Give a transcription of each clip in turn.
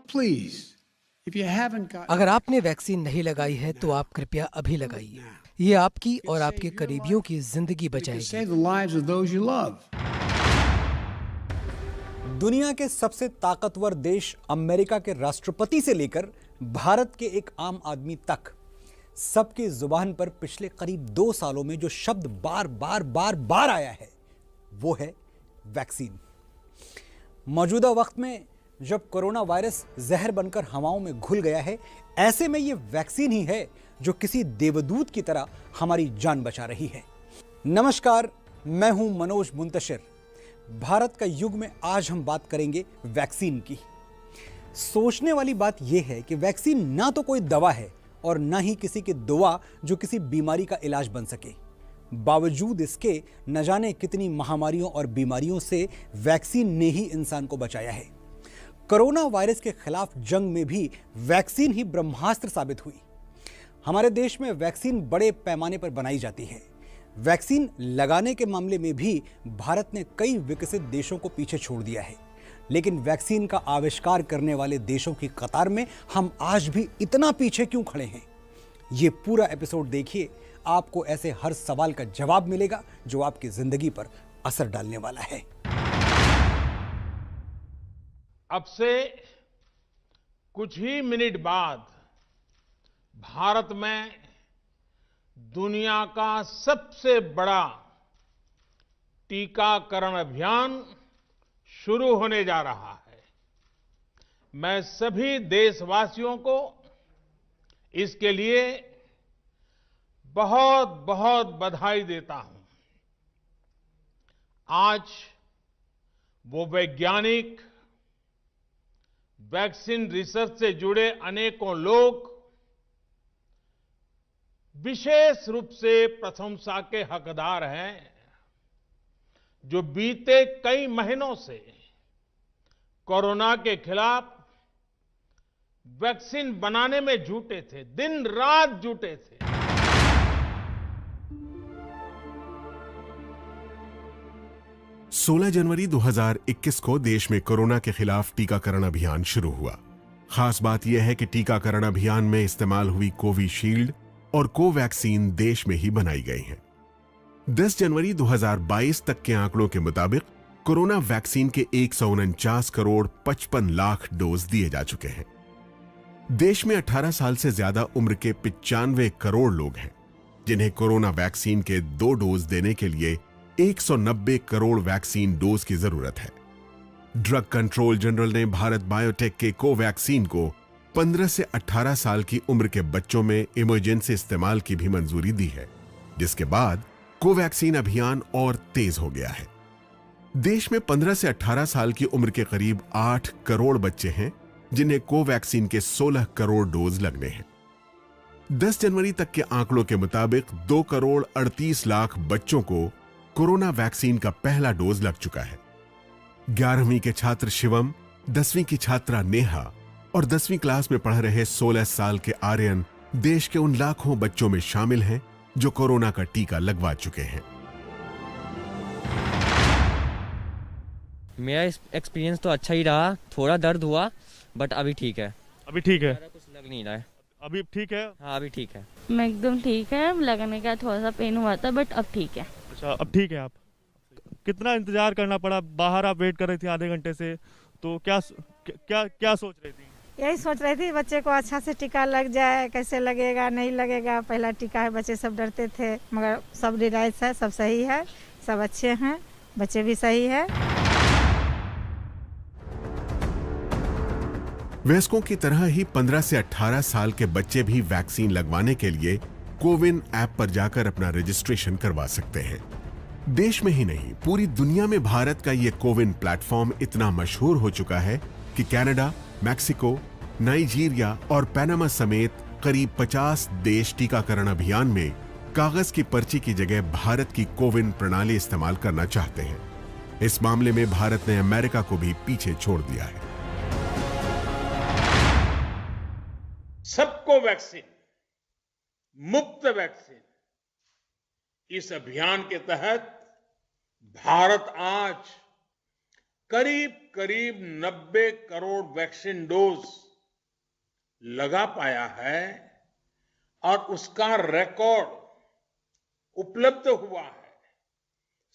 please, if you haven't got, अगर आपने vaccine नहीं लगाई है तो आप कृपया अभी लगाइए। ये आपकी और आपके करीबियों की जिंदगी you can बचाएगी। save the lives of those you love. दुनिया के सबसे ताकतवर देश अमेरिका के राष्ट्रपति से लेकर भारत के एक आम आदमी तक सबकी जुबान पर पिछले करीब 2 सालों में जो शब्द बार बार आया है वो है वैक्सीन। मौजूदा वक्त में जब कोरोना वायरस जहर बनकर हवाओं में घुल गया है, ऐसे में ये वैक्सीन ही है जो किसी देवदूत की तरह हमारी जान बचा रही है। नमस्कार, मैं हूं मनोज मुंतशिर। भारत का युग में आज हम बात करेंगे वैक्सीन की। सोचने वाली बात यह है कि वैक्सीन ना तो कोई दवा है और ना ही किसी की दुआ जो किसी बीमारी का इलाज बन सके। बावजूद इसके न जाने कितनी महामारियों और बीमारियों से वैक्सीन ने ही इंसान को बचाया है। कोरोना वायरस के खिलाफ जंग में भी वैक्सीन ही ब्रह्मास्त्र साबित हुई। हमारे देश में वैक्सीन बड़े पैमाने पर बनाई जाती है। वैक्सीन लगाने के मामले में भी भारत ने कई विकसित देशों को पीछे छोड़ दिया है, लेकिन वैक्सीन का आविष्कार करने वाले देशों की कतार में हम आज भी इतना पीछे क्यों खड़े हैं? ये पूरा एपिसोड देखिए, आपको ऐसे हर सवाल का जवाब मिलेगा जो आपकी जिंदगी पर असर डालने वाला है। अब से कुछ ही मिनट बाद भारत में दुनिया का सबसे बड़ा टीकाकरण अभियान शुरू होने जा रहा है। मैं सभी देशवासियों को इसके लिए बहुत बहुत बधाई देता हूं। आज वो वैज्ञानिक, वैक्सीन रिसर्च से जुड़े अनेकों लोग विशेष रूप से प्रशंसा के हकदार हैं, जो बीते कई महीनों से कोरोना के खिलाफ वैक्सीन बनाने में जुटे थे, दिन रात जुटे थे। 16 जनवरी 2021 को देश में कोरोना के खिलाफ टीकाकरण अभियान शुरू हुआ। खास बात यह है कि टीकाकरण अभियान में इस्तेमाल हुई कोविशील्ड और कोवैक्सीन देश में ही बनाई गई हैं। 10 जनवरी 2022 तक के आंकड़ों के मुताबिक कोरोना वैक्सीन के 149 करोड़ 55 लाख डोज दिए जा चुके हैं। देश में 18 साल से ज्यादा उम्र के 95 करोड़ लोग हैं, जिन्हें कोरोना वैक्सीन के 2 डोज देने के लिए 190 करोड़ वैक्सीन डोज की जरूरत है। ड्रग कंट्रोल जनरल ने भारत बायोटेक के कोवैक्सीन को 15 से 18 साल की उम्र के बच्चों में इमरजेंसी इस्तेमाल की भी मंजूरी दी है, जिसके बाद कोवैक्सीन अभियान और तेज हो गया है। देश में 15 से 18 साल की उम्र के करीब 8 करोड़ बच्चे हैं, जिन्हें कोवैक्सीन के 16 करोड़ डोज लगने हैं। 10 जनवरी तक के आंकड़ों के मुताबिक 2 करोड़ 38 लाख बच्चों को कोरोना वैक्सीन का पहला डोज लग चुका है। 11वीं के छात्र शिवम, 10वीं की छात्रा नेहा और 10वीं क्लास में पढ़ रहे 16 साल के आर्यन देश के उन लाखों बच्चों में शामिल हैं जो कोरोना का टीका लगवा चुके हैं। मेरा एक्सपीरियंस तो अच्छा ही रहा। थोड़ा दर्द हुआ बट अभी ठीक है। अभी ठीक है, कुछ लग नहीं रहा है। अभी ठीक है। हाँ अभी ठीक है। मैं एकदम ठीक है। लगने का थोड़ा सा पेन हुआ था बट अब ठीक है। अच्छा, अब ठीक है। आप कितना इंतजार करना पड़ा? बाहर आप वेट कर रही थी आधे घंटे से, तो क्या सोच रही थी? यही सोच रही थी बच्चे को अच्छा से टीका लग जाए, कैसे लगेगा नहीं लगेगा। पहला टीका है, बच्चे सब डरते थे, मगर सब रिलायंस है, सब सही है, सब अच्छे हैं, बच्चे भी सही है। वयस्कों की तरह ही 15 से 18 साल के बच्चे भी वैक्सीन लगवाने के लिए कोविन ऐप पर जाकर अपना रजिस्ट्रेशन करवा सकते हैं। देश में ही नहीं, पूरी दुनिया में भारत का यह कोविन प्लेटफॉर्म इतना मशहूर हो चुका है कि कनाडा, मैक्सिको, नाइजीरिया और पनामा समेत करीब 50 देश टीकाकरण अभियान में कागज की पर्ची की जगह भारत की कोविन प्रणाली इस्तेमाल करना चाहते हैं। इस मामले में भारत ने अमेरिका को भी पीछे छोड़ दिया है। सबको वैक्सीन, मुफ्त वैक्सीन, इस अभियान के तहत भारत आज करीब करीब 90 करोड़ वैक्सीन डोज लगा पाया है और उसका रिकॉर्ड उपलब्ध हुआ है,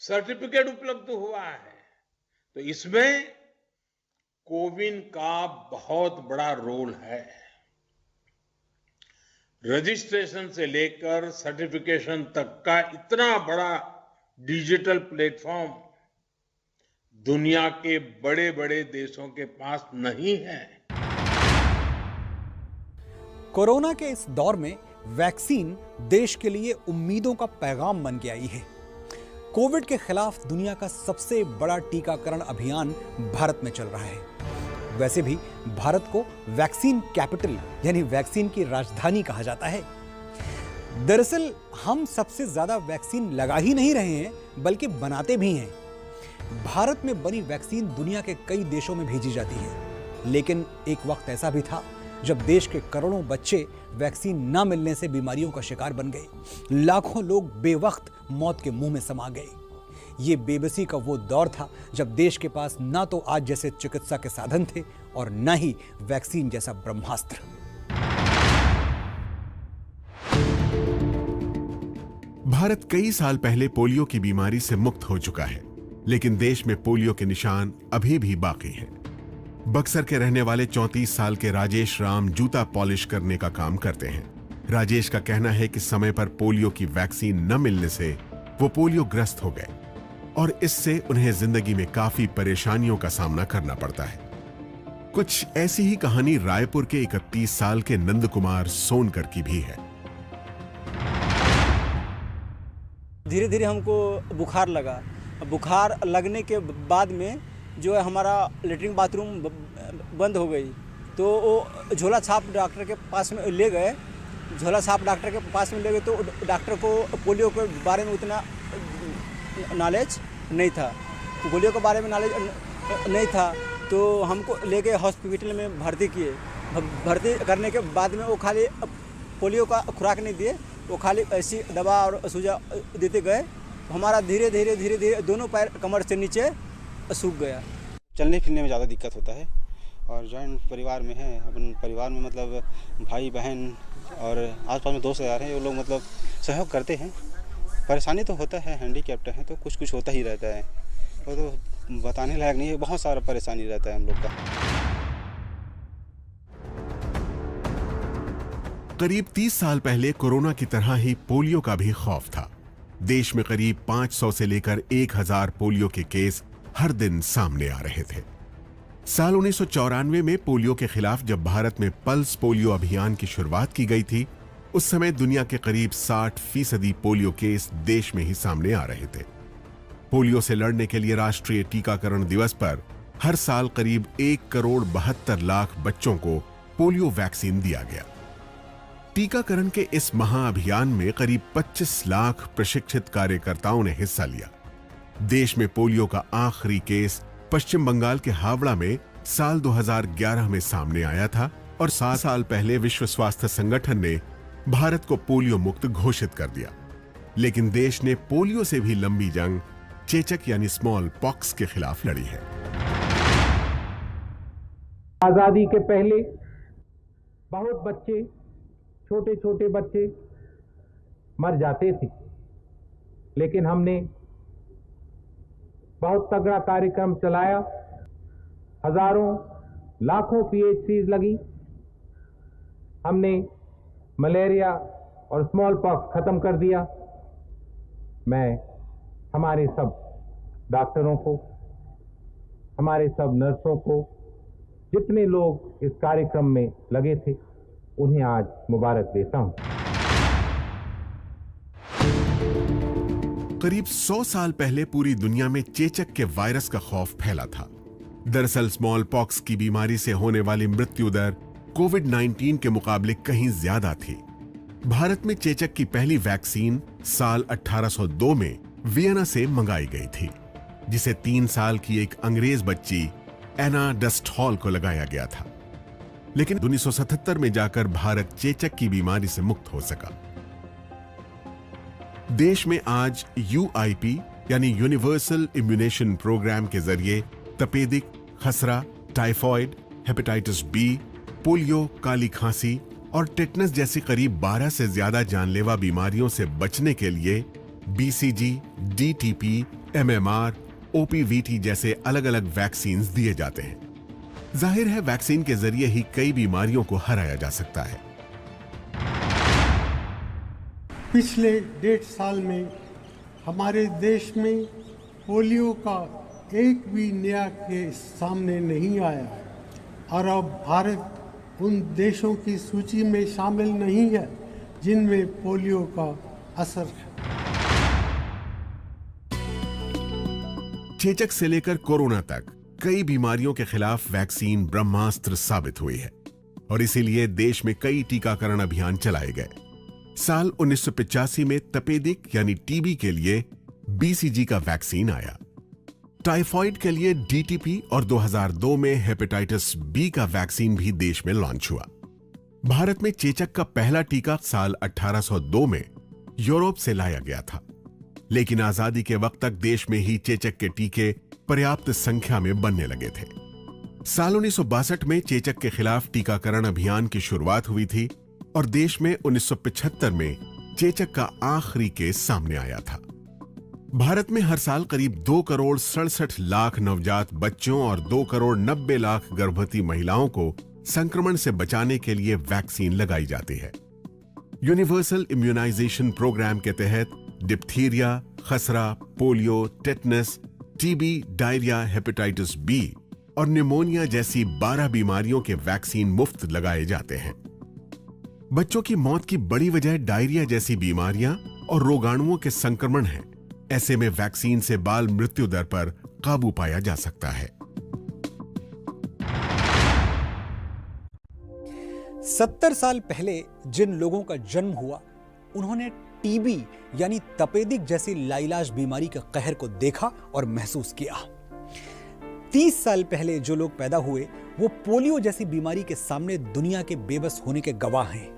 सर्टिफिकेट उपलब्ध हुआ है। तो इसमें कोविन का बहुत बड़ा रोल है। रजिस्ट्रेशन से लेकर सर्टिफिकेशन तक का इतना बड़ा डिजिटल प्लेटफॉर्म दुनिया के बड़े बड़े देशों के पास नहीं है। कोरोना के इस दौर में वैक्सीन देश के लिए उम्मीदों का पैगाम बन के आई है। कोविड के खिलाफ दुनिया का सबसे बड़ा टीकाकरण अभियान भारत में चल रहा है। वैसे भी भारत को वैक्सीन कैपिटल यानी वैक्सीन की राजधानी कहा जाता है। दरअसल हम सबसे ज्यादा वैक्सीन लगा ही नहीं रहे हैं, बल्कि बनाते भी हैं। भारत में बनी वैक्सीन दुनिया के कई देशों में भेजी जाती है, लेकिन एक वक्त ऐसा भी था जब देश के करोड़ों बच्चे वैक्सीन न मिलने से बीमारियों का शिकार बन गए। लाखों लोग बेवक्त मौत के मुंह में समा गए। ये बेबसी का वो दौर था जब देश के पास ना तो आज जैसे चिकित्सा के साधन थे और न ही वैक्सीन जैसा ब्रह्मास्त्र। भारत कई साल पहले पोलियो की बीमारी से मुक्त हो चुका है, लेकिन देश में पोलियो के निशान अभी भी बाकी हैं। बक्सर के रहने वाले 34 साल के राजेश राम जूता पॉलिश करने का काम करते हैं। राजेश का कहना है कि समय पर पोलियो की वैक्सीन न मिलने से वो पोलियो ग्रस्त हो गए और इससे उन्हें जिंदगी में काफी परेशानियों का सामना करना पड़ता है। कुछ ऐसी ही कहानी रायपुर के 31 साल के नंद कुमार सोनकर की भी है। धीरे धीरे हमको बुखार लगा। बुखार लगने के बाद में जो है हमारा लेटरिन बाथरूम बंद हो गई, तो वो झोला छाप डॉक्टर के पास में ले गए। झोला छाप डॉक्टर के पास में ले गए तो डॉक्टर को पोलियो के बारे में उतना नॉलेज नहीं था। पोलियो के बारे में नॉलेज नहीं था, तो हमको ले गए हॉस्पिटल में भर्ती किए। भर्ती करने के बाद में वो खाली पोलियो का खुराक नहीं दिए, वो खाली ऐसी दवा और सुझा देते गए। हमारा धीरे धीरे दोनों पैर कमर से नीचे सूख गया। चलने फिरने में ज़्यादा दिक्कत होता है और जॉइंट परिवार में है। अपन परिवार में मतलब भाई बहन और आसपास में दोस्त यार हैं, वो लोग मतलब सहयोग करते हैं। परेशानी तो होता है, हैंडीकैप्ट हैं तो कुछ होता ही रहता है। वो तो बताने लायक नहीं है, बहुत सारा परेशानी रहता है हम लोग का। करीब 30 साल पहले कोरोना की तरह ही पोलियो का भी खौफ था। देश में करीब 500 से लेकर 1000 पोलियो के केस हर दिन सामने आ रहे थे। साल 1994 में पोलियो के खिलाफ जब भारत में पल्स पोलियो अभियान की शुरुआत की गई थी, उस समय दुनिया के करीब 60% पोलियो केस देश में ही सामने आ रहे थे। पोलियो से लड़ने के लिए राष्ट्रीय टीकाकरण दिवस पर हर साल करीब 1,72,00,000 बच्चों को पोलियो वैक्सीन दिया गया। टीकाकरण के इस महाअभियान में करीब 25 लाख प्रशिक्षित कार्यकर्ताओं ने हिस्सा लिया। देश में पोलियो का आखिरी केस पश्चिम बंगाल के हावड़ा में साल 2011 में सामने आया था और 7 साल पहले विश्व स्वास्थ्य संगठन ने भारत को पोलियो मुक्त घोषित कर दिया। लेकिन देश ने पोलियो से भी लंबी जंग चेचक यानी स्मॉल पॉक्स के खिलाफ लड़ी है। आजादी के पहले बहुत बच्चे, छोटे छोटे बच्चे मर जाते थे, लेकिन हमने बहुत तगड़ा कार्यक्रम चलाया। हजारों लाखों PHCs लगी। हमने मलेरिया और स्मॉल पॉक्स खत्म कर दिया। मैं हमारे सब डॉक्टरों को, हमारे सब नर्सों को, जितने लोग इस कार्यक्रम में लगे थे, उन्हें आज मुबारक देता हूं। करीब 100 साल पहले पूरी दुनिया में चेचक के वायरस का खौफ फैला था। दरअसल स्मॉल पॉक्स की बीमारी से होने वाली मृत्यु दर कोविड-19 के मुकाबले कहीं ज्यादा थी। भारत में चेचक की पहली वैक्सीन साल 1802 में वियना से मंगाई गई थी, जिसे 3 साल की एक अंग्रेज बच्ची एना डस्टहॉल को लगाया गया था। लेकिन 1977 में जाकर भारत चेचक की बीमारी से मुक्त हो सका। देश में आज UIP यानी यूनिवर्सल इम्यूनेशन प्रोग्राम के जरिए तपेदिक, खसरा, टाइफॉइड, हेपेटाइटिस बी, पोलियो, काली खांसी और टेटनस जैसी करीब 12 से ज्यादा जानलेवा बीमारियों से बचने के लिए बीसीजी, डीटीपी, एमएमआर, ओपीवीटी जैसे अलग अलग वैक्सीन दिए जाते हैं। जाहिर है वैक्सीन के जरिए ही कई बीमारियों को हराया जा सकता है। पिछले 1.5 साल में हमारे देश में पोलियो का एक भी नया केस सामने नहीं आया और अब भारत उन देशों की सूची में शामिल नहीं है जिनमें पोलियो का असर है। चेचक से लेकर कोरोना तक कई बीमारियों के खिलाफ वैक्सीन ब्रह्मास्त्र साबित हुई है और इसीलिए देश में कई टीकाकरण अभियान चलाए गए। साल 1985 में तपेदिक यानी टीबी के लिए बीसीजी का वैक्सीन आया, टाइफॉइड के लिए डीटीपी और 2002 में हेपेटाइटिस बी का वैक्सीन भी देश में लॉन्च हुआ। भारत में चेचक का पहला टीका साल 1802 में यूरोप से लाया गया था, लेकिन आजादी के वक्त तक देश में ही चेचक के टीके पर्याप्त संख्या में बनने लगे थे। साल 1962 में चेचक के खिलाफ टीकाकरण अभियान की शुरुआत हुई थी और देश में 1975 में चेचक का आखिरी केस सामने आया था। भारत में हर साल करीब 2 करोड़ 67 लाख नवजात बच्चों और 2 करोड़ 90 लाख गर्भवती महिलाओं को संक्रमण से बचाने के लिए वैक्सीन लगाई जाती है। यूनिवर्सल इम्यूनाइजेशन प्रोग्राम के तहत डिप्थीरिया, खसरा, polio, tetanus, TB, diarrhoea, hepatitis B और निमोनिया जैसी 12 बीमारियों के वैक्सीन मुफ्त लगाए जाते हैं। बच्चों की मौत की बड़ी वजह डायरिया जैसी बीमारियां और रोगाणुओं के संक्रमण है। ऐसे में वैक्सीन से बाल मृत्यु दर पर काबू पाया जा सकता है। 70 साल पहले जिन लोगों का जन्म हुआ उन्होंने टीबी यानी तपेदिक जैसी लाइलाज बीमारी के कहर को देखा और महसूस किया। 30 साल पहले जो लोग पैदा हुए वो पोलियो जैसी बीमारी के सामने दुनिया के बेबस होने के गवाह हैं।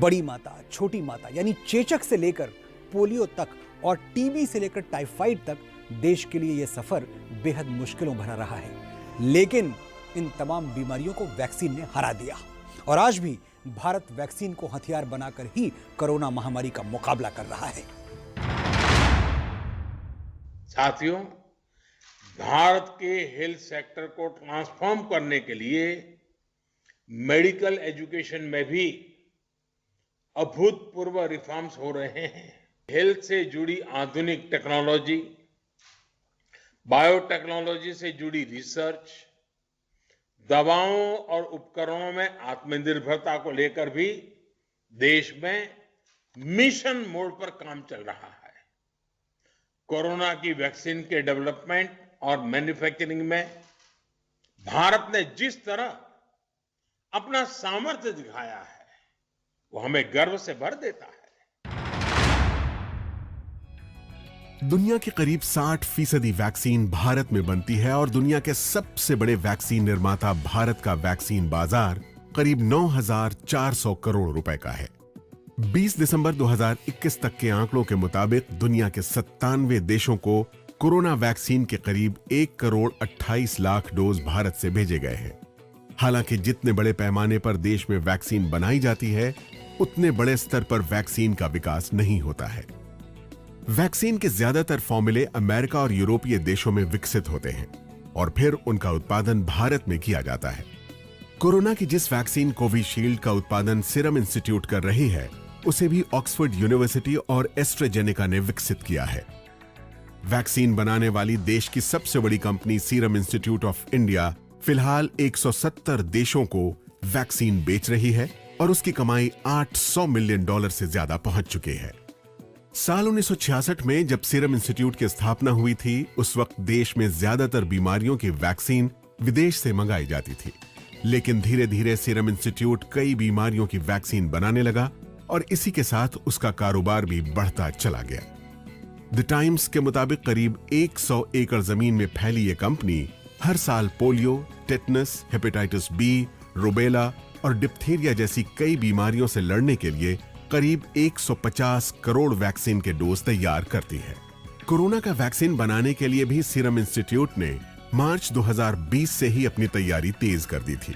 बड़ी माता, छोटी माता यानी चेचक से लेकर पोलियो तक और टीबी से लेकर टाइफाइड तक देश के लिए यह सफर बेहद मुश्किलों भरा रहा है, लेकिन इन तमाम बीमारियों को वैक्सीन ने हरा दिया और आज भी भारत वैक्सीन को हथियार बनाकर ही कोरोना महामारी का मुकाबला कर रहा है। साथियों, भारत के हेल्थ सेक्टर को ट्रांसफॉर्म करने के लिए मेडिकल एजुकेशन में भी अभूतपूर्व रिफॉर्म्स हो रहे हैं। हेल्थ से जुड़ी आधुनिक टेक्नोलॉजी, बायोटेक्नोलॉजी से जुड़ी रिसर्च, दवाओं और उपकरणों में आत्मनिर्भरता को लेकर भी देश में मिशन मोड पर काम चल रहा है। कोरोना की वैक्सीन के डेवलपमेंट और मैन्युफैक्चरिंग में भारत ने जिस तरह अपना सामर्थ्य दिखाया है वो हमें गर्व से भर देता है। दुनिया के करीब 60% वैक्सीन भारत में बनती है और दुनिया के सबसे बड़े वैक्सीन निर्माता भारत का वैक्सीन बाजार करीब 9,400 करोड़ रुपए का है। 20 दिसंबर 2021 तक के आंकड़ों के मुताबिक दुनिया के 97 देशों को कोरोना वैक्सीन के करीब 1 करोड़ 28 लाख डोज भारत से भेजे गए हैं। हालांकि जितने बड़े पैमाने पर देश में वैक्सीन बनाई जाती है उतने बड़े स्तर पर वैक्सीन का विकास नहीं होता है। वैक्सीन के ज्यादातर फॉर्मूले अमेरिका और यूरोपीय देशों में विकसित होते हैं और फिर उनका उत्पादन भारत में किया जाता है। कोरोना की जिस वैक्सीन कोविशील्ड का उत्पादन सीरम इंस्टीट्यूट कर रही है उसे भी ऑक्सफोर्ड यूनिवर्सिटी और एस्ट्राजेनेका ने विकसित किया है। वैक्सीन बनाने वाली देश की सबसे बड़ी company serum institute of India फिलहाल 170 देशों को वैक्सीन बेच रही है और उसकी कमाई $800 मिलियन से ज्यादा पहुंच चुकी है। साल 1966 में जब सीरम इंस्टीट्यूट की स्थापना हुई थी उस वक्त देश में ज्यादातर बीमारियों की वैक्सीन विदेश से मंगाई जाती थी, लेकिन धीरे धीरे सीरम इंस्टीट्यूट कई बीमारियों की वैक्सीन बनाने लगा और इसी के साथ उसका कारोबार भी बढ़ता चला गया। द टाइम्स के मुताबिक करीब 100 एकड़ जमीन में फैली ये कंपनी हर साल polio, tetanus, hepatitis B, rubella और डिप्थीरिया जैसी कई बीमारियों से लड़ने के लिए करीब 150 करोड़ वैक्सीन के डोज तैयार करती है। कोरोना का वैक्सीन बनाने के लिए भी सीरम इंस्टीट्यूट ने मार्च 2020 से ही अपनी तैयारी तेज कर दी थी।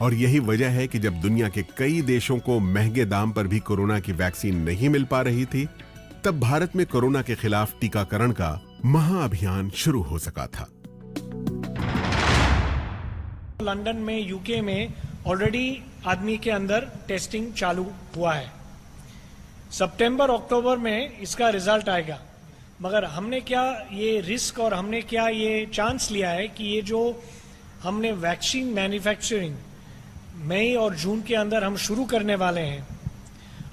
और यही वजह है कि जब दुनिया के कई देशों को महंगे दाम पर भी कोरोना की वैक्सीन नहीं मिल पा रही थी, तब भारत में कोरोना के खिलाफ टीकाकरण का महाअभियान शुरू हो सका था। लंदन में, यूके में ऑलरेडी आदमी के अंदर टेस्टिंग चालू हुआ है। सितंबर अक्टूबर में इसका रिजल्ट आएगा। मगर हमने क्या ये रिस्क और हमने क्या ये चांस लिया है कि ये जो हमने वैक्सीन मैन्युफैक्चरिंग मई और जून के अंदर हम शुरू करने वाले हैं,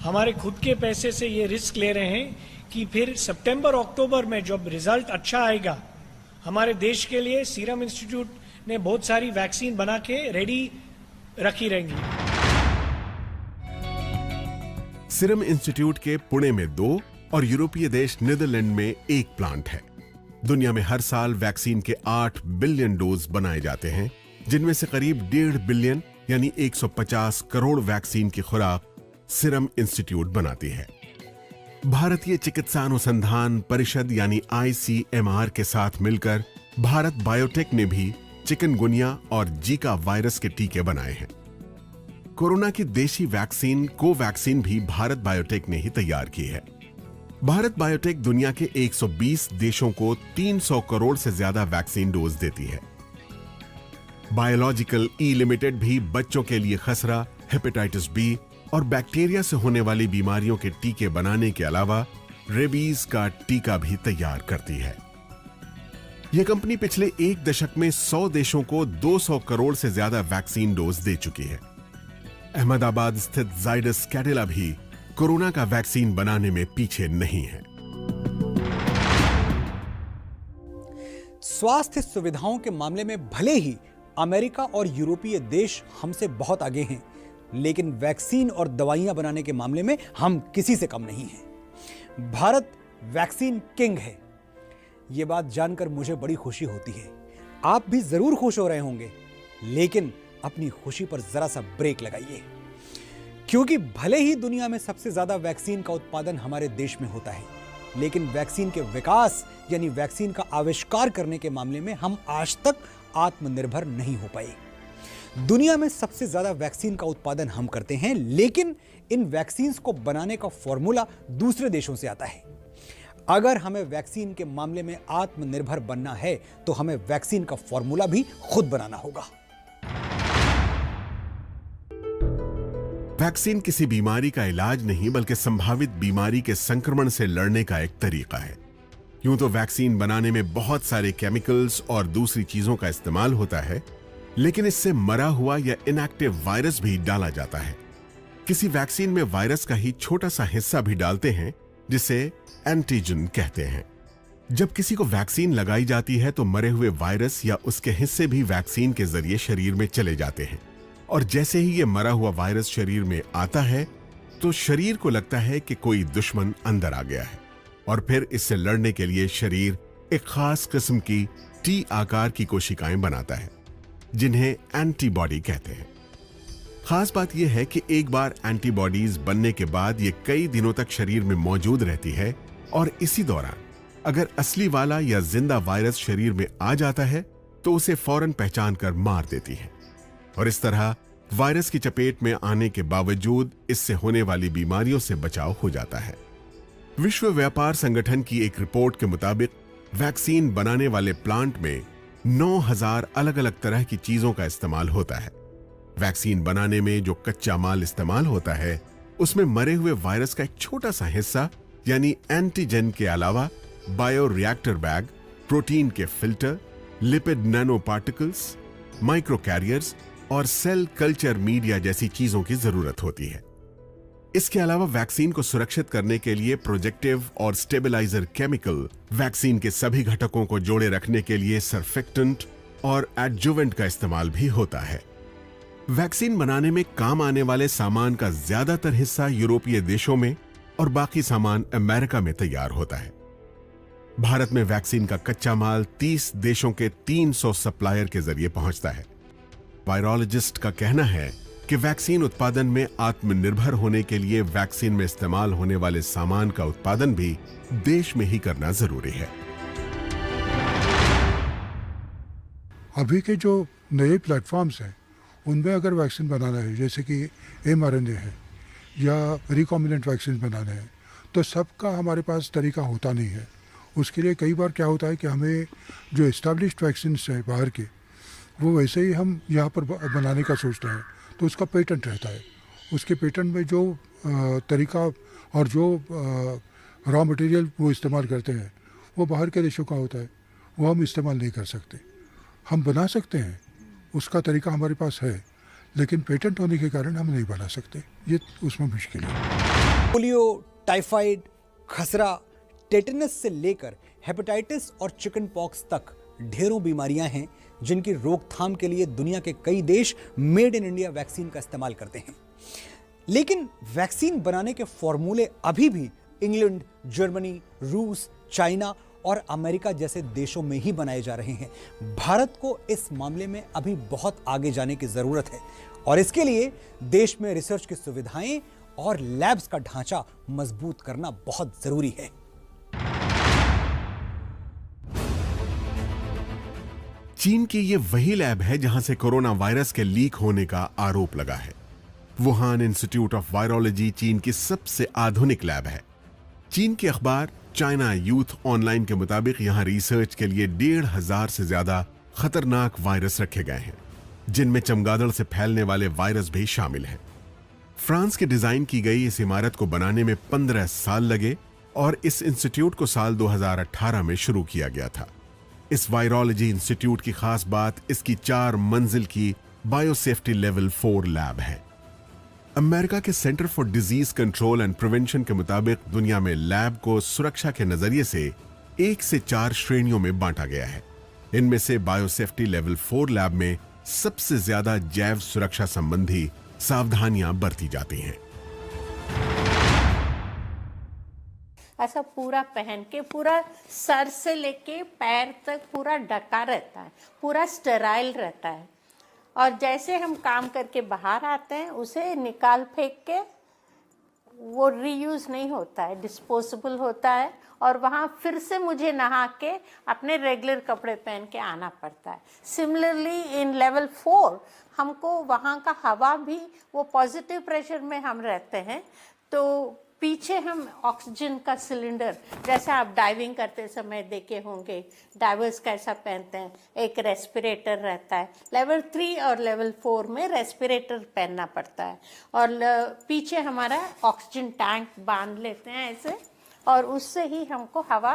हमारे खुद के पैसे से ये रिस्क ले रहे हैं कि फिर सितंबर अक्टूबर में जब रिजल्ट अच्छा आएगा, हमारे देश के लिए सीरम इंस्टीट्यूट ने बहुत सारी वैक्सीन बना के रेडी रखी रहेंगी। सीरम इंस्टीट्यूट के पुणे में 2 और यूरोपीय देश नीदरलैंड में 1 प्लांट है। दुनिया में हर साल वैक्सीन के 8 बिलियन डोज बनाए जाते हैं, जिनमें से करीब 1.5 बिलियन यानी 150 करोड़ वैक्सीन की खुराक सीरम इंस्टीट्यूट बनाती है। भारतीय चिकित्सा अनुसंधान परिषद यानी ICMR के साथ मिलकर भारत बायोटेक ने भी चिकनगुनिया और जीका वायरस के टीके बनाए हैं। कोरोना की देशी वैक्सीन कोवैक्सीन भी भारत बायोटेक ने ही तैयार की है। भारत बायोटेक दुनिया के 120 देशों को 300 करोड़ से ज्यादा वैक्सीन डोज देती है। बायोलॉजिकल ई लिमिटेड भी बच्चों के लिए खसरा, हेपेटाइटिस बी और बैक्टीरिया से होने वाली बीमारियों के टीके बनाने के अलावा रेबीज का टीका भी तैयार करती है। यह कंपनी पिछले 1 दशक में 100 देशों को 200 करोड़ से ज्यादा वैक्सीन डोज दे चुकी है। अहमदाबाद स्थित जाइडस कैडिला भी कोरोना का वैक्सीन बनाने में पीछे नहीं है। स्वास्थ्य सुविधाओं के मामले में भले ही अमेरिका और यूरोपीय देश हमसे बहुत आगे हैं, लेकिन वैक्सीन और दवाइयां बनाने के मामले में हम किसी से कम नहीं हैं। भारत वैक्सीन किंग है। यह बात जानकर मुझे बड़ी खुशी होती है। आप भी जरूर खुश हो रहे होंगे, लेकिन अपनी खुशी पर जरा सा ब्रेक लगाइए, क्योंकि भले ही दुनिया में सबसे ज्यादा वैक्सीन का उत्पादन हमारे देश में होता है, लेकिन वैक्सीन के विकास यानी वैक्सीन का आविष्कार करने के मामले में हम आज तक आत्मनिर्भर नहीं हो पाए। दुनिया में सबसे ज्यादा वैक्सीन का उत्पादन हम करते हैं, लेकिन इन वैक्सीन्स को बनाने का फॉर्मूला दूसरे देशों से आता है। अगर हमें वैक्सीन के मामले में आत्मनिर्भर बनना है, तो हमें वैक्सीन का फॉर्मूला भी खुद बनाना होगा। वैक्सीन किसी बीमारी का इलाज नहीं, बल्कि संभावित बीमारी के संक्रमण से लड़ने का एक तरीका है। यूं तो वैक्सीन बनाने में बहुत सारे केमिकल्स और दूसरी चीजों का इस्तेमाल होता है, लेकिन इससे मरा हुआ या इनएक्टिव वायरस भी डाला जाता है। किसी वैक्सीन में वायरस का ही छोटा सा हिस्सा भी डालते हैं, जिसे एंटीजन कहते हैं। जब किसी को वैक्सीन लगाई जाती है तो मरे हुए वायरस या उसके हिस्से भी वैक्सीन के जरिए शरीर में चले जाते हैं, और जैसे ही ये मरा हुआ वायरस शरीर में आता है तो शरीर को लगता है कि कोई दुश्मन अंदर आ गया है, और फिर इससे लड़ने के लिए शरीर एक खास किस्म की टी आकार की कोशिकाएं बनाता है, जिन्हें एंटीबॉडी कहते हैं। खास बात यह है कि एक बार एंटीबॉडीज बनने के बाद ये कई दिनों तक शरीर में मौजूद रहती है, और इसी दौरान अगर असली वाला या जिंदा वायरस शरीर में आ जाता है तो उसे फौरन पहचान कर मार देती है। और इस तरह वायरस की चपेट में आने के बावजूद इससे होने वाली बीमारियों से बचाव हो जाता है। विश्व व्यापार संगठन की एक रिपोर्ट के मुताबिक वैक्सीन बनाने वाले प्लांट में 9000 अलग अलग तरह की चीजों का इस्तेमाल होता है। वैक्सीन बनाने में जो कच्चा माल इस्तेमाल होता है, उसमें मरे हुए वायरस का एक छोटा सा हिस्सा यानी एंटीजन के अलावा बायो रिएक्टर बैग, प्रोटीन के filter, lipid nano particles, micro carriers और सेल कल्चर मीडिया जैसी चीजों की जरूरत होती है। इसके अलावा वैक्सीन को सुरक्षित करने के लिए प्रोजेक्टिव और स्टेबलाइजर केमिकल, वैक्सीन के सभी घटकों को जोड़े रखने के लिए सर्फेक्टेंट और एडजुवेंट का इस्तेमाल भी होता है। वैक्सीन बनाने में काम आने वाले सामान का ज्यादातर हिस्सा यूरोपीय देशों में और बाकी सामान अमेरिका में तैयार होता है। भारत में वैक्सीन का कच्चा माल 30 देशों के 300 सप्लायर के जरिए पहुंचता है। वायरोलॉजिस्ट का कहना है कि वैक्सीन उत्पादन में आत्मनिर्भर होने के लिए वैक्सीन में इस्तेमाल होने वाले सामान का उत्पादन भी देश में ही करना जरूरी है। अभी के जो नए प्लेटफॉर्म्स हैं उनमें अगर वैक्सीन बनाना है, जैसे कि mRNA है या रिकॉम्बिनेंट वैक्सीन बनाना है, तो सबका हमारे पास तरीका होता नहीं है। उसके लिए कई बार क्या होता है कि हमें जो इस्टेब्लिश्ड वैक्सीन हैं बाहर के, वो वैसे ही हम यहाँ पर बनाने का सोचते हैं, तो उसका पेटेंट रहता है। उसके पेटेंट में जो तरीका और जो रॉ मटेरियल वो इस्तेमाल करते हैं वो बाहर के देशों का होता है, वो हम इस्तेमाल नहीं कर सकते। हम बना सकते हैं, उसका तरीका हमारे पास है, लेकिन पेटेंट होने के कारण हम नहीं बना सकते, ये उसमें मुश्किल है। पोलियो, टाइफाइड, खसरा, टेटनस से लेकर हेपेटाइटिस और चिकन पॉक्स तक ढेरों बीमारियां हैं जिनकी रोकथाम के लिए दुनिया के कई देश मेड इन इंडिया वैक्सीन का इस्तेमाल करते हैं। लेकिन वैक्सीन बनाने के फॉर्मूले अभी भी इंग्लैंड, जर्मनी, रूस, चाइना और अमेरिका जैसे देशों में ही बनाए जा रहे हैं। भारत को इस मामले में अभी बहुत आगे जाने की जरूरत है और इसके लिए देश में रिसर्च की सुविधाएं और लैब्स का ढांचा मजबूत करना बहुत जरूरी है। चीन की ये वही लैब है जहां से कोरोना वायरस के लीक होने का आरोप लगा है। वुहान इंस्टीट्यूट ऑफ वायरोलॉजी चीन की सबसे आधुनिक लैब है। चीन के अखबार चाइना यूथ ऑनलाइन के मुताबिक यहां रिसर्च के लिए 1,500 से ज्यादा खतरनाक वायरस रखे गए हैं, जिनमें चमगादड़ से फैलने वाले वायरस भी शामिल हैं। फ्रांस के डिजाइन की गई इस इमारत को बनाने में 15 साल लगे और इस इंस्टीट्यूट को साल 2018 में शुरू किया गया था। इस वायरोलॉजी इंस्टीट्यूट की खास बात इसकी 4 मंजिल की बायोसेफ्टी लेवल 4 लैब है। अमेरिका के centre for disease control and prevention के मुताबिक दुनिया में लैब को सुरक्षा के नजरिए से 1 से 4 श्रेणियों में बांटा गया है। इनमें से बायोसेफ्टी लेवल 4 लैब में सबसे ज्यादा जैव सुरक्षा संबंधी सावधानियां बरती जाती हैं। ऐसा पूरा पहन के पूरा सर से लेके पैर तक पूरा ढका रहता है, पूरा स्टेराइल रहता है और जैसे हम काम करके बाहर आते हैं उसे निकाल फेंक के वो रीयूज नहीं होता है, डिस्पोजेबल होता है और वहाँ फिर से मुझे नहा के अपने रेगुलर कपड़े पहन के आना पड़ता है। सिमिलरली इन लेवल 4 हमको वहाँ का हवा भी वो पॉजिटिव प्रेशर में हम रहते हैं, तो पीछे हम ऑक्सीजन का सिलेंडर, जैसे आप डाइविंग करते समय देखे होंगे डाइवर्स कैसा पहनते हैं, एक रेस्पिरेटर रहता है। लेवल 3 और लेवल 4 में रेस्पिरेटर पहनना पड़ता है और पीछे हमारा ऑक्सीजन टैंक बांध लेते हैं ऐसे और उससे ही हमको हवा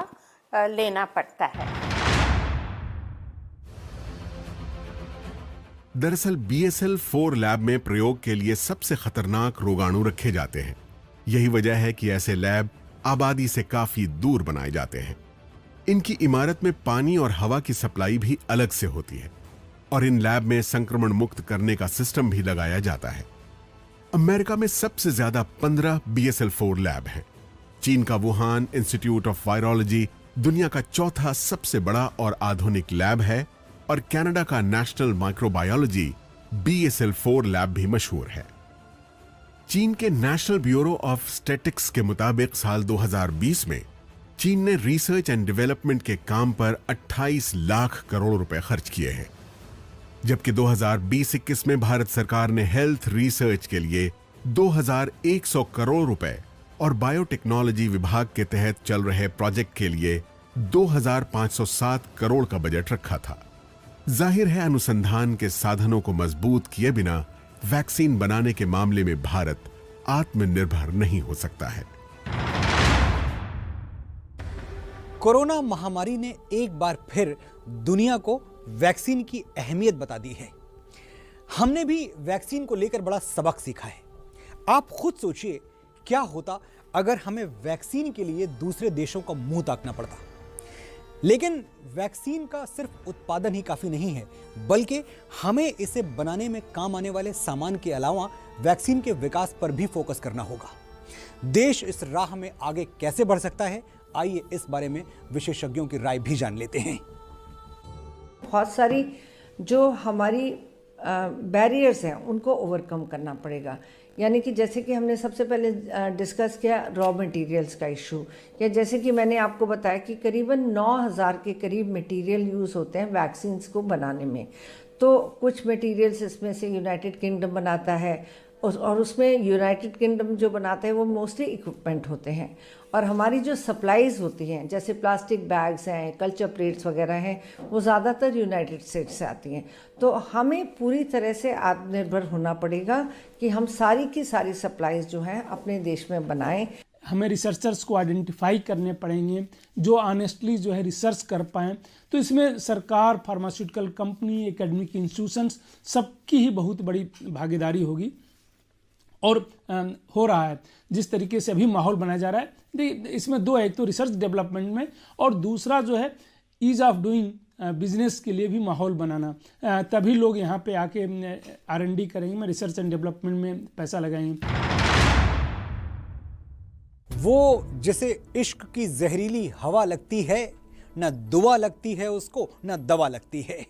लेना पड़ता है। दरअसल BSL 4 लैब में प्रयोग के लिए सबसे खतरनाक रोगाणु रखे जाते हैं। यही वजह है कि ऐसे लैब आबादी से काफी दूर बनाए जाते हैं। इनकी इमारत में पानी और हवा की सप्लाई भी अलग से होती है और इन लैब में संक्रमण मुक्त करने का सिस्टम भी लगाया जाता है। अमेरिका में सबसे ज्यादा 15 BSL 4 लैब हैं। चीन का वुहान इंस्टीट्यूट ऑफ वायरोलॉजी दुनिया का चौथा सबसे बड़ा और आधुनिक लैब है और कनाडा का नेशनल माइक्रोबायोलॉजी BSL 4 लैब भी मशहूर है। चीन के नेशनल ब्यूरो ऑफ स्टैटिस्टिक्स के मुताबिक साल 2020 में चीन ने रिसर्च एंड डेवलपमेंट के काम पर 28 लाख करोड़ रुपए खर्च किए हैं, जबकि 2020-21 में भारत सरकार ने हेल्थ रिसर्च के लिए 2100 करोड़ रुपए और बायोटेक्नोलॉजी विभाग के तहत चल रहे प्रोजेक्ट के लिए 2507 करोड़ का बजट रखा था। जाहिर है अनुसंधान के साधनों को मजबूत किए बिना वैक्सीन बनाने के मामले में भारत आत्मनिर्भर नहीं हो सकता है। कोरोना महामारी ने एक बार फिर दुनिया को वैक्सीन की अहमियत बता दी है। हमने भी वैक्सीन को लेकर बड़ा सबक सीखा है। आप खुद सोचिए क्या होता अगर हमें वैक्सीन के लिए दूसरे देशों का मुंह ताकना पड़ता। लेकिन वैक्सीन का सिर्फ उत्पादन ही काफी नहीं है, बल्कि हमें इसे बनाने में काम आने वाले सामान के अलावा वैक्सीन के विकास पर भी फोकस करना होगा। देश इस राह में आगे कैसे बढ़ सकता है, आइए इस बारे में विशेषज्ञों की राय भी जान लेते हैं। बहुत सारी जो हमारी बैरियर्स हैं उनको ओवरकम करना पड़ेगा। यानी कि जैसे कि हमने सबसे पहले डिस्कस किया रॉ मटेरियल्स का इशू, या जैसे कि मैंने आपको बताया कि करीबन 9000 के करीब मटेरियल यूज़ होते हैं वैक्सीन्स को बनाने में। तो कुछ मटेरियल्स इसमें से यूनाइटेड किंगडम बनाता है और उसमें यूनाइटेड किंगडम जो बनाता है वो मोस्टली इक्विपमेंट होते हैं, और हमारी जो सप्लाईज़ होती हैं जैसे प्लास्टिक बैग्स हैं, कल्चर प्लेट्स वगैरह हैं, वो ज़्यादातर यूनाइटेड स्टेट्स से आती हैं। तो हमें पूरी तरह से आत्मनिर्भर होना पड़ेगा कि हम सारी की सारी सप्लाईज़ जो हैं अपने देश में बनाएं। हमें रिसर्चर्स को आइडेंटिफाई करने पड़ेंगे जो ऑनेस्टली जो है रिसर्च कर पाएँ। तो इसमें सरकार, फार्मास्यूटिकल कंपनी, एकेडमिक इंस्टीट्यूशंस सबकी ही बहुत बड़ी भागीदारी होगी। और हो रहा है जिस तरीके से अभी माहौल बनाया जा रहा है, इसमें दो है, एक तो रिसर्च डेवलपमेंट में और दूसरा जो है ईज ऑफ डूइंग बिजनेस के लिए भी माहौल बनाना। तभी लोग यहाँ पे आके R&D करेंगे, में रिसर्च एंड डेवलपमेंट में पैसा लगाएंगे। वो जैसे इश्क की जहरीली हवा लगती है, ना दुआ लगती है उसको, ना दवा लगती है।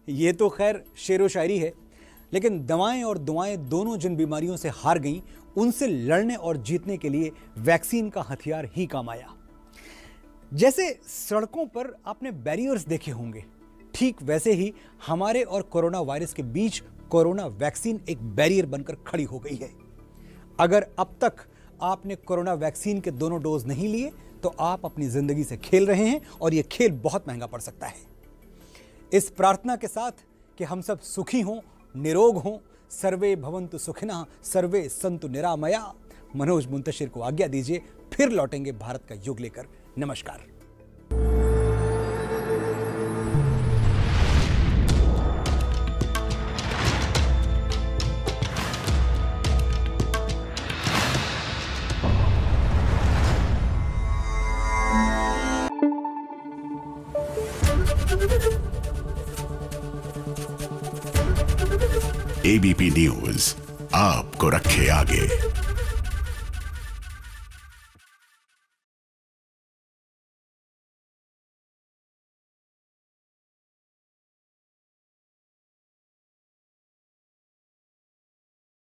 ये तो खैर शेरो शायरी है, लेकिन दवाएं और दुआएं दोनों जिन बीमारियों से हार गईं, उनसे लड़ने और जीतने के लिए वैक्सीन का हथियार ही काम आया। जैसे सड़कों पर आपने बैरियर्स देखे होंगे, ठीक वैसे ही हमारे और कोरोना वायरस के बीच कोरोना वैक्सीन एक बैरियर बनकर खड़ी हो गई है। अगर अब तक आपने कोरोना वैक्सीन के दोनों डोज नहीं लिए तो आप अपनी जिंदगी से खेल रहे हैं, और यह खेल बहुत महंगा पड़ सकता है। इस प्रार्थना के साथ कि हम सब सुखी हों, निरोग हों, सर्वे भवन्तु सुखिनः, सर्वे सन्तु निरामया, मनोज मुंतशिर को आज्ञा दीजिए। फिर लौटेंगे भारत का युग लेकर। नमस्कार। ABP न्यूज आपको रखे आगे।